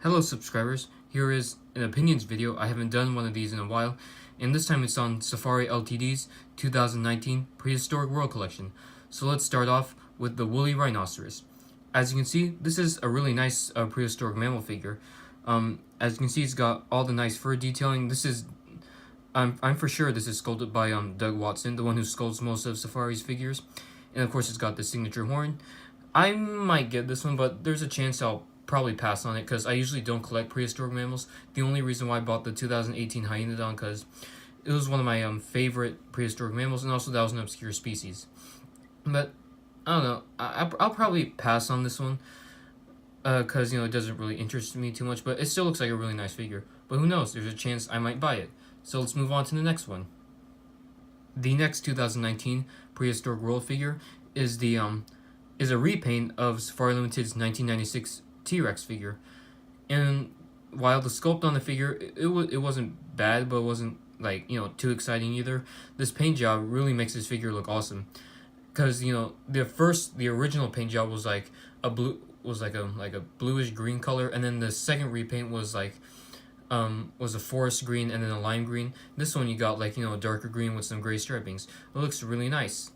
Hello subscribers, here is an opinions video. I haven't done one of these in a while, and this time it's on Safari Ltd's 2019 Prehistoric World collection. So let's start off with the woolly rhinoceros. As you can see, this is a really nice prehistoric mammal figure. As you can see, it's got all the nice fur detailing. This is, I'm for sure this is sculpted by Doug Watson, the one who sculpts most of Safari's figures. And of course it's got the signature horn. I might get this one, but there's a chance I'll probably pass on it because I usually don't collect prehistoric mammals. The only reason why I bought the 2018 Hyenodon because it was one of my favorite prehistoric mammals, and also that was an obscure species. But I don't know. I'll probably pass on this one because it doesn't really interest me too much. But it still looks like a really nice figure. But who knows? There's a chance I might buy it. So let's move on to the next one. The next 2019 Prehistoric World figure is a repaint of Safari Limited's 1996 T-Rex figure. And while the sculpt on the figure, it wasn't bad, but it wasn't too exciting either. This paint job really makes this figure look awesome. Because the original paint job was like a bluish green color, and then the second repaint was a forest green and then a lime green. This one you got a darker green with some gray stripings. It looks really nice.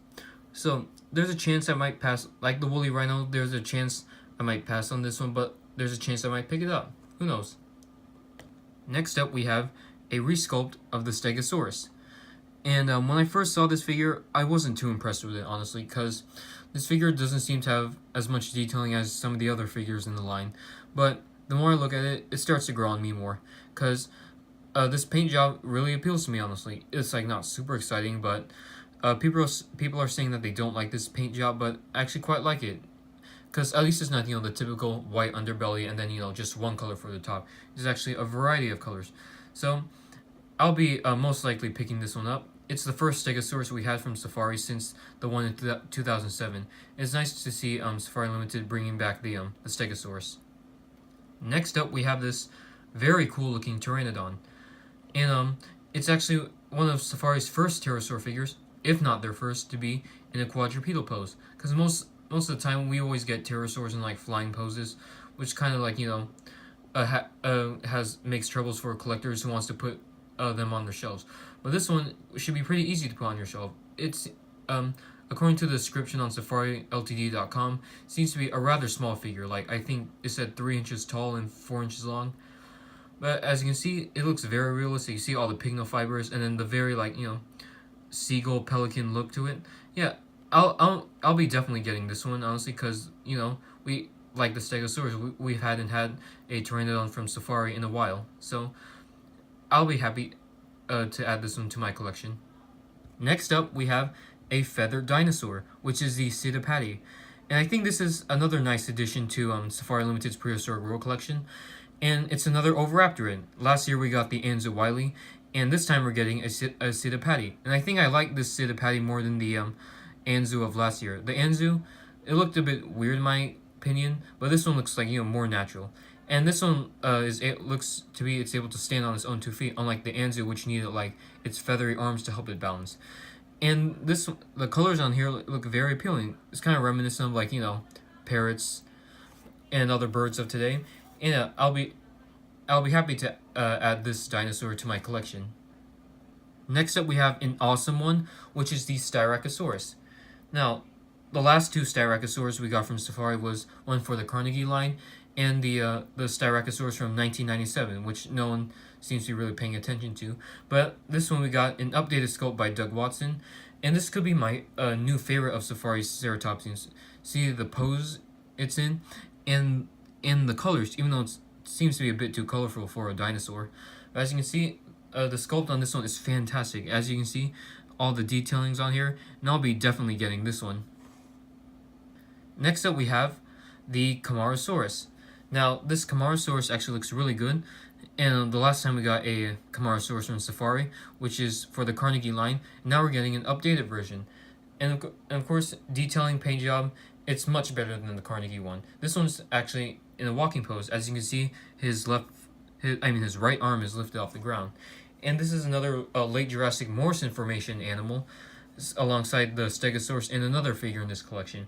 So there's a chance I might pass, like the woolly rhino. There's a chance I might pass on this one, but there's a chance I might pick it up. Who knows? Next up, we have a resculpt of the Stegosaurus. And when I first saw this figure, I wasn't too impressed with it, honestly, because this figure doesn't seem to have as much detailing as some of the other figures in the line. But the more I look at it, it starts to grow on me more, because this paint job really appeals to me, honestly. It's not super exciting, but people are saying that they don't like this paint job, but I actually quite like it. Because at least it's not, the typical white underbelly and then, just one color for the top. There's actually a variety of colors. So, I'll be most likely picking this one up. It's the first Stegosaurus we had from Safari since the one in 2007. It's nice to see Safari Limited bringing back the Stegosaurus. Next up, we have this very cool looking Pteranodon. And it's actually one of Safari's first pterosaur figures, if not their first, to be in a quadrupedal pose. Because most of the time we always get pterosaurs in flying poses, which kind of makes troubles for collectors who wants to put them on their shelves. But this one should be pretty easy to put on your shelf. It's according to the description on SafariLTD.com, seems to be a rather small figure. I think it said 3 inches tall and 4 inches long. But as you can see, it looks very realistic. You see all the pycnofibers and then the very seagull pelican look to it. Yeah, I'll be definitely getting this one, honestly, because we like the Stegosaurus. We hadn't had a Pteranodon from Safari in a while, so I'll be happy to add this one to my collection. Next up, we have a feathered dinosaur, which is the Caudipteryx, and I think this is another nice addition to Safari Limited's Prehistoric World collection, and it's another Oviraptorid. Last year we got the Anzu Wiley, and this time we're getting a Caudipteryx, and I think I like this Caudipteryx more than the Anzu of last year. The Anzu, it looked a bit weird in my opinion, but this one looks more natural. And this one looks to be it's able to stand on its own 2 feet, unlike the Anzu, which needed its feathery arms to help it balance. And the colors on here look very appealing. It's kind of reminiscent of parrots and other birds of today. And I'll be happy to add this dinosaur to my collection. Next up, we have an awesome one, which is the Styracosaurus. Now, the last 2 Styracosaurus we got from Safari was one for the Carnegie line and the Styracosaurus from 1997, which no one seems to be really paying attention to. But this one we got an updated sculpt by Doug Watson, and this could be my new favorite of Safari's ceratopsians. See the pose it's in, and the colors, even though it seems to be a bit too colorful for a dinosaur. But as you can see, the sculpt on this one is fantastic. As you can see, all the detailings on here, and I'll be definitely getting this one. Next up, we have the Camarasaurus. Now, this Camarasaurus actually looks really good, and the last time we got a Camarasaurus from Safari, which is for the Carnegie line, and now we're getting an updated version. And of course, detailing paint job, it's much better than the Carnegie one. This one's actually in a walking pose. As you can see, his right arm is lifted off the ground. And this is another late Jurassic Morrison formation animal, alongside the Stegosaurus and another figure in this collection.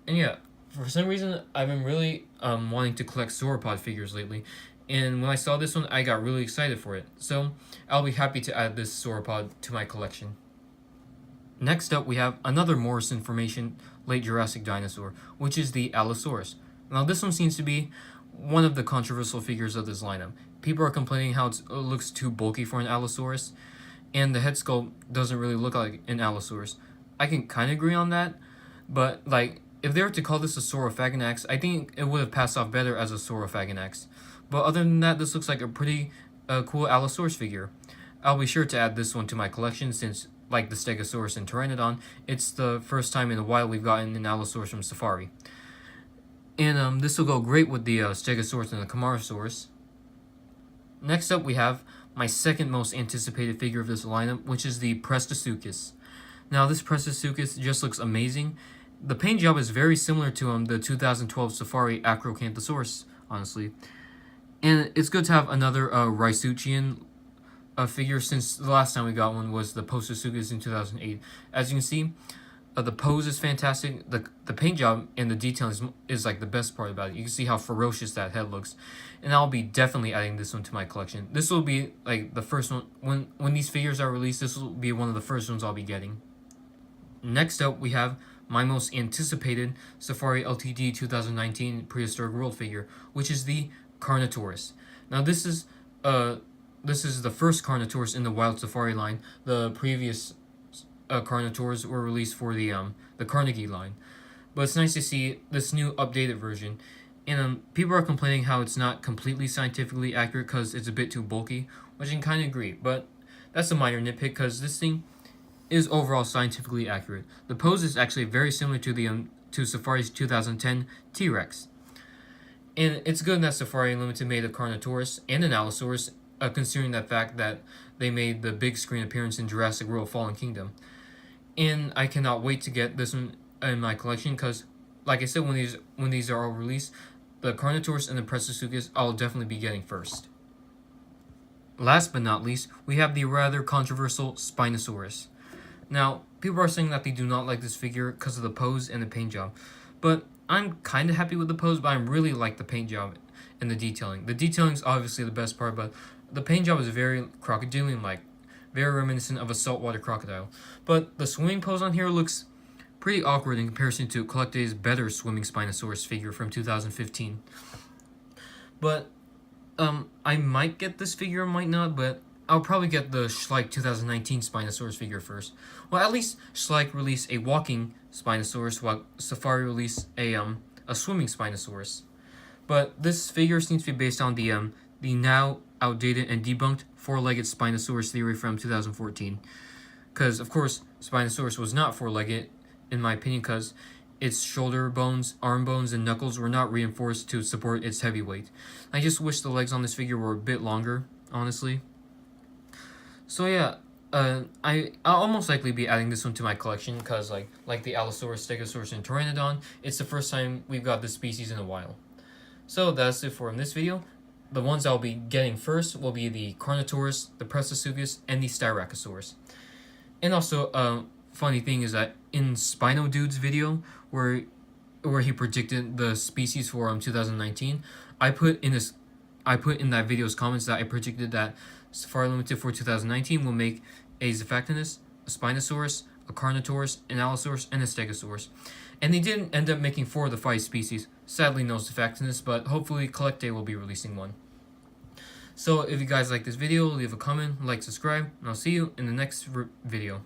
And yeah, For some reason, I've been really wanting to collect sauropod figures lately, and when I saw this one, I got really excited for it. So I'll be happy to add this sauropod to my collection. Next up, we have another Morrison Formation late Jurassic dinosaur, which is the Allosaurus. Now, this one seems to be one of the controversial figures of this lineup. People are complaining how it looks too bulky for an Allosaurus, and the head sculpt doesn't really look like an Allosaurus. I can kind of agree on that, but like, if they were to call this a Saurophaganax, I think it would have passed off better as a Saurophaganax. But other than that, this looks like a pretty cool Allosaurus figure. I'll be sure to add this one to my collection since, like the Stegosaurus and Pteranodon, it's the first time in a while we've gotten an Allosaurus from Safari. And this will go great with the Stegosaurus and the Camarasaurus. Next up, we have my second most anticipated figure of this lineup, which is the Postosuchus. Now, this Postosuchus just looks amazing. The paint job is very similar to the 2012 Safari Acrocanthosaurus, honestly. And it's good to have another Rhisuchian figure since the last time we got one was the Postosuchus in 2008. As you can see, the pose is fantastic. The paint job and the detailing is like the best part about it. You can see how ferocious that head looks. And I'll be definitely adding this one to my collection. This will be like the first one. When these figures are released, this will be one of the first ones I'll be getting. Next up, we have my most anticipated Safari LTD 2019 Prehistoric World figure, which is the Carnotaurus. Now, this is the first Carnotaurus in the Wild Safari line. The previous Carnotaurs were released for the Carnegie line, but it's nice to see this new updated version. And people are complaining how it's not completely scientifically accurate because it's a bit too bulky, which I can kind of agree. But that's a minor nitpick because this thing is overall scientifically accurate. The pose is actually very similar to the Safari's 2010 T-Rex, and it's good that Safari Unlimited made a Carnotaurus and an Allosaurus, considering the fact that they made the big screen appearance in Jurassic World: Fallen Kingdom. And I cannot wait to get this one in my collection because, like I said, when these are all released, the Carnotaurus and the Postosuchus I'll definitely be getting first. Last but not least, we have the rather controversial Spinosaurus. Now, people are saying that they do not like this figure because of the pose and the paint job, but I'm kind of happy with the pose, but I really like the paint job and the detailing. The detailing is obviously the best part, but the paint job is very crocodilian-like, very reminiscent of a saltwater crocodile. But the swimming pose on here looks pretty awkward in comparison to Collecte's better swimming Spinosaurus figure from 2015. But I might get this figure, might not, but I'll probably get the Schleich 2019 Spinosaurus figure first. Well, at least Schleich released a walking Spinosaurus, while Safari released a swimming Spinosaurus. But this figure seems to be based on the now outdated and debunked four-legged Spinosaurus theory from 2014. Because, of course, Spinosaurus was not four-legged, in my opinion, because its shoulder bones, arm bones, and knuckles were not reinforced to support its heavy weight. I just wish the legs on this figure were a bit longer, honestly. So yeah, I'll almost likely be adding this one to my collection because, like the Allosaurus, Stegosaurus, and Pteranodon, it's the first time we've got this species in a while. So that's it for this video. The ones I'll be getting first will be the Carnotaurus, the Postosuchus, and the Styracosaurus. And also, funny thing is that in Spino Dude's video, where he predicted the species for 2019, I put in that video's comments that I predicted that Safari Limited for 2019 will make a Zephactinus, a Spinosaurus, a Carnotaurus, an Allosaurus, and a Stegosaurus. And they didn't end up making 4 of the 5 species. Sadly, no Zephactinus, but hopefully Collecte will be releasing one. So if you guys like this video, leave a comment, like, subscribe, and I'll see you in the next video.